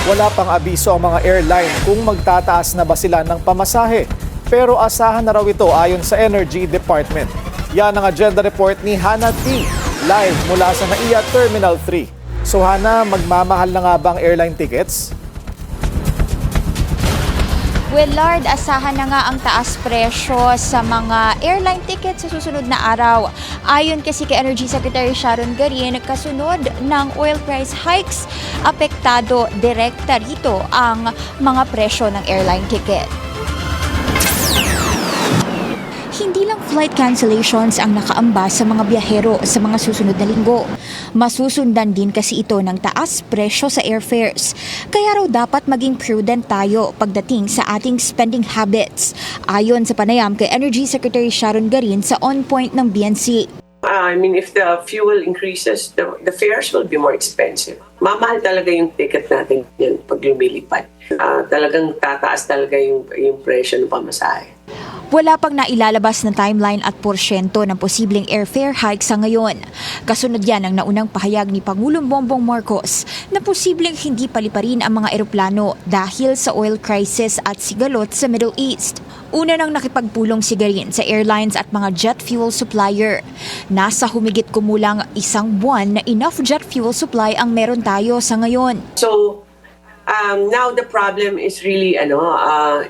Wala pang abiso ang mga airline kung magtataas na ba sila ng pamasahe. Pero asahan na raw ito ayon sa Energy Department. Yan ang agenda report ni Hannah T. Live mula sa NAIA Terminal 3. So Hannah, magmamahal na nga ba ang airline tickets? Willard, asahan na nga ang taas presyo sa mga airline tickets sa susunod na araw. Ayon kasi kay Energy Secretary Sharon Garin, kasunod ng oil price hikes, apektado direkta rito ang mga presyo ng airline ticket. Hindi lang flight cancellations ang nakaamba sa mga biyahero sa mga susunod na linggo. Masusundan din kasi ito ng taas presyo sa airfares. Kaya raw dapat maging prudent tayo pagdating sa ating spending habits. Ayon sa panayam kay Energy Secretary Sharon Garin sa On Point ng BNC. If the fuel increases, the fares will be more expensive. Mamahal talaga yung ticket natin yan pag lumilipad. Talagang tataas talaga yung presyo ng pamasahe. Wala pang nailalabas na timeline at porsyento ng posibleng airfare hike sa ngayon. Kasunod yan ang naunang pahayag ni Pangulong Bongbong Marcos na posibleng hindi paliparin ang mga eroplano dahil sa oil crisis at sigalot sa Middle East. Una nang nakipagpulong si Garin sa airlines at mga jet fuel supplier. Nasa humigit kumulang isang buwan na enough jet fuel supply ang meron tayo sa ngayon. So, now the problem is really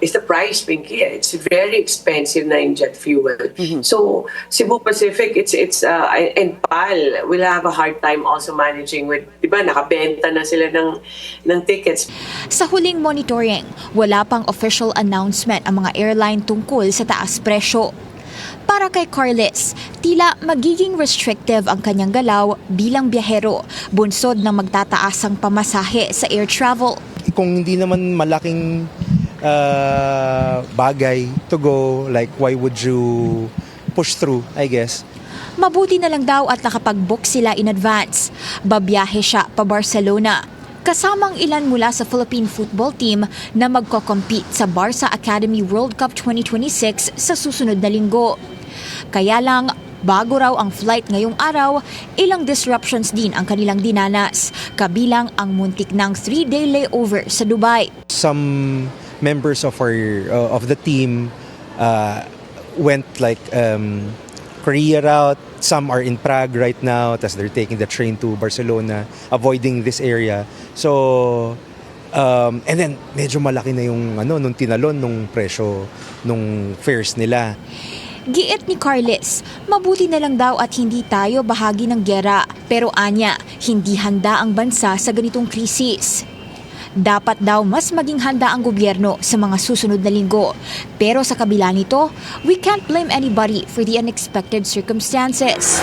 is the price, Pinky. It's very expensive na in jet fuel. So Cebu Pacific, and PAL will have a hard time also managing with, diba, nakabenta na sila ng tickets. Sa huling monitoring, wala pang official announcement ang mga airline tungkol sa taas presyo. Para kay Carles, tila magiging restrictive ang kanyang galaw bilang biyahero, bunsod ng magtataas ang pamasahe sa air travel. Kung hindi naman malaking bagay to go, like why would you push through, I guess? Mabuti na lang daw at nakapag-book sila in advance. Babiyahe siya pa Barcelona. Kasamang ilan mula sa Philippine football team na magko-compete sa Barca Academy World Cup 2026 sa susunod na linggo. Kaya lang, bago raw ang flight ngayong araw, ilang disruptions din ang kanilang dinanas, kabilang ang muntik ng 3-day layover sa Dubai. Some members of the team went like Korea route. Some are in Prague right now, tas they're taking the train to Barcelona, avoiding this area. So, and then medyo malaki na yung nung tinalon nung presyo nung fares nila. Giit ni Carles, mabuti na lang daw at hindi tayo bahagi ng giyera. Pero anya, hindi handa ang bansa sa ganitong krisis. Dapat daw mas maging handa ang gobyerno sa mga susunod na linggo. Pero sa kabila nito, we can't blame anybody for the unexpected circumstances.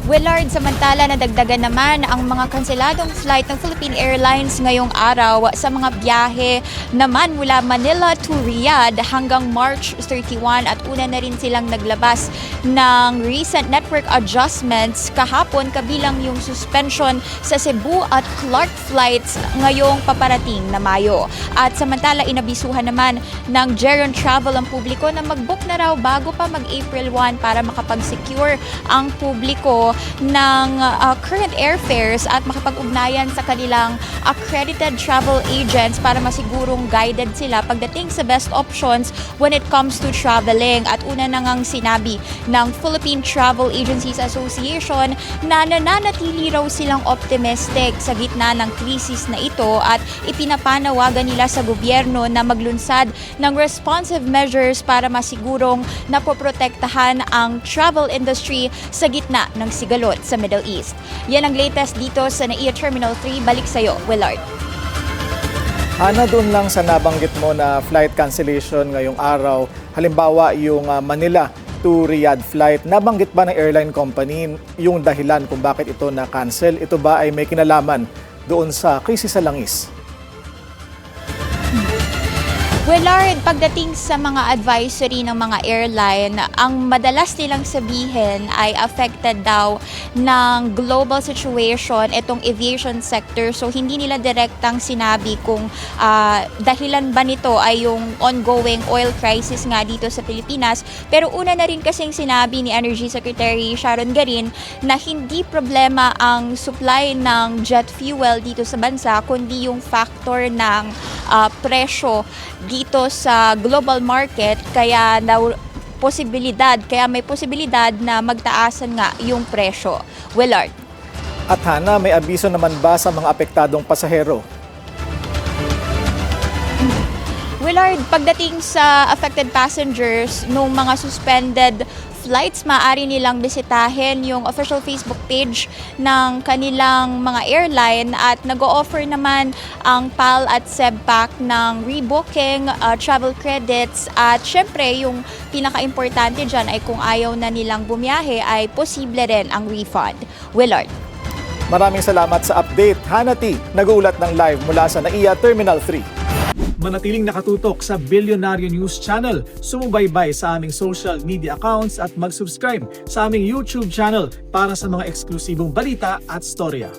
Willard, samantala nadagdagan naman ang mga kanseladong flight ng Philippine Airlines ngayong araw sa mga biyahe naman mula Manila to Riyadh hanggang March 31 at una na rin silang naglabas ng recent network adjustments kahapon kabilang yung suspension sa Cebu at Clark flights ngayong paparating na Mayo. At samantala inabisuhan naman ng Geron Travel ang publiko na mag-book na raw bago pa mag-April 1 para makapag-secure ang publiko ng current airfares at makapag-ugnayan sa kanilang accredited travel agents para masigurong guided sila pagdating sa best options when it comes to traveling. At una na ngang sinabi ng Philippine Travel Agencies Association na nananatili raw silang optimistic sa gitna ng krisis na ito at ipinapanawagan nila sa gobyerno na maglunsad ng responsive measures para masigurong napoprotektahan ang travel industry sa gitna ng sigalot sa Middle East. Yan ang latest dito sa NAIA Terminal 3. Balik sa'yo, Willard. Ana, doon lang sa nabanggit mo na flight cancellation ngayong araw, halimbawa yung Manila to Riyadh flight, nabanggit ba ng airline company yung dahilan kung bakit ito na-cancel? Ito ba ay may kinalaman doon sa krisis sa langis? Willard, pagdating sa mga advisory ng mga airline, ang madalas nilang sabihin ay affected daw ng global situation itong aviation sector. So hindi nila direktang sinabi kung dahilan ba nito ay yung ongoing oil crisis nga dito sa Pilipinas. Pero una na rin kasing sinabi ni Energy Secretary Sharon Garin na hindi problema ang supply ng jet fuel dito sa bansa, kundi yung factor ng presyo dito sa global market, kaya may posibilidad na magtaasan nga yung presyo. Willard. At Hana, may abiso naman ba sa mga apektadong pasahero? Willard, pagdating sa affected passengers nung mga suspended flights, maaari nilang bisitahin yung official Facebook page ng kanilang mga airline at nag-o-offer naman ang PAL at SebPac ng rebooking, travel credits at syempre yung pinaka-importante dyan ay kung ayaw na nilang bumiyahe ay posible rin ang refund. Willard. Maraming salamat sa update. Hana T, nag-uulat ng live mula sa NAIA Terminal 3. Manatiling nakatutok sa Bilyonaryo News Channel. Sumubaybay sa aming social media accounts at mag-subscribe sa aming YouTube channel para sa mga eksklusibong balita at storya.